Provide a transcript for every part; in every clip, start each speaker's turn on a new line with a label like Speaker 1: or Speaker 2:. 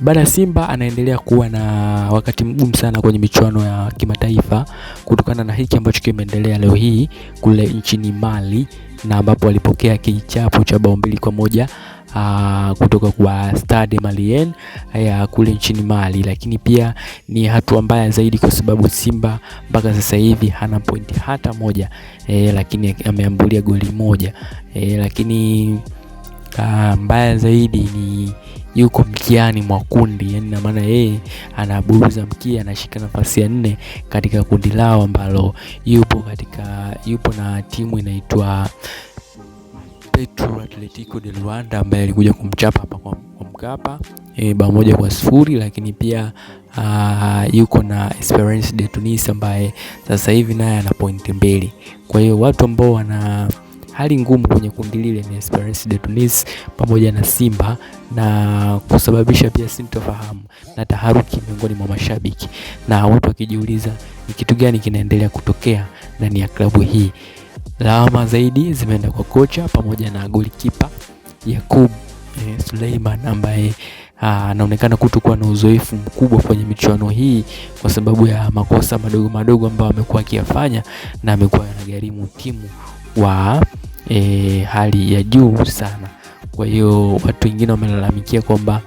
Speaker 1: Bana, Simba anaendelea kuwa na wakati mgumu sana kwenye michuano ya kimataifa kutokana na hiki ambacho kimeendelea leo hii kule nchini Mali, na ambapo walipokea kichapo cha bao 2-1 kutoka kwa Stade Malien ya kule nchini Mali. Lakini pia ni hatua mbaya zaidi kwa sababu Simba mpaka sasa hivi hana pointi hata moja, lakini ameambulia goli moja, lakini mbaya zaidi ni yuko mkiani mwa kundi, yani na maana yeye anaburuza mkia, anashika nafasi ya 4 katika kundi lao ambalo yupo na timu inaitwa Petro Atletico de Luanda ambaye alikuja kumchapa hapa kwa Mkapa bao 1-0, lakini pia yuko na Esperance de Tunis ambaye sasa hivi naye ana pointi 2. Kwa hiyo watu ambao wana hali ngumu kwenye kundi lile ni Esperance de Tunis pamoja na Simba, na kusababisha pia sintofahamu na taharuki miongoni mwa mashabiki, na watu wakijiuliza ni kitu gani kinaendelea kutokea ndani ya klabu hii. Lawama zaidi zimeenda kwa kocha pamoja na golikipa Yakub Suleiman ambaye anaonekana kutokuwa na uzoefu mkubwa kwenye michuano hii kwa sababu ya makosa madogo madogo ambayo amekuwa akiyafanya, na amekuwa anagharimu timu wa hali ya juu sana. Kwa hiyo watu wengine wamelalamikia kwamba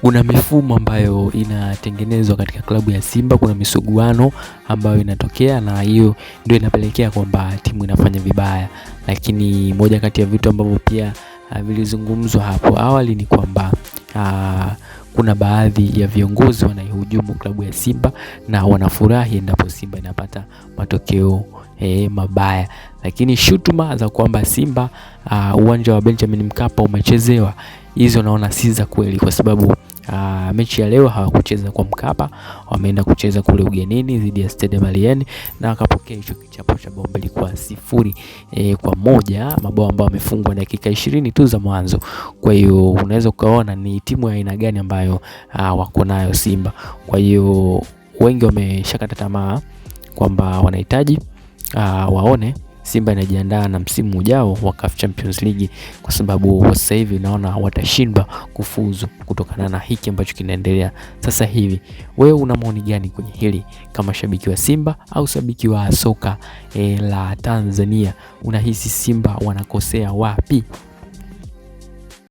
Speaker 1: kuna mifumo ambayo inatengenezwa katika klabu ya Simba, kuna misuguano ambayo inatokea, na hiyo ndio inapelekea kwamba timu inafanya vibaya. Lakini moja kati ya vitu ambavyo pia vilizungumzwa hapo awali ni kwamba kuna baadhi ya viongozi wanaihujumu klabu ya Simba na wanafurahi endapo Simba inapata matokeo mabaya. Lakini shutuma za kwamba Simba uwanja wa Benjamin Mkapa umechezewa, hizo naona si za kweli, kwa sababu mechi ya leo hawakucheza kwa Mkapa, wameenda kucheza kule ugenini dhidi ya Stade Malien na wakapokea hicho kichapo cha bao 2-1, mabao ambayo wamefungwa dakika 20 tu za mwanzo. Kwa hiyo unaweza ukaona ni timu ya aina gani ambayo wako nayo Simba. Kwa hiyo wengi wameshakata tamaa kwamba wanahitaji waone Simba inajiandaa na msimu ujao wa CAF Champions League, kwa sababu sasa hivi naona watashindwa kufuzu kutokana na hiki ambacho kinaendelea sasa hivi. Wewe una maoni gani kwenye hili kama shabiki wa Simba au shabiki wa soka la Tanzania? Unahisi Simba wanakosea wapi?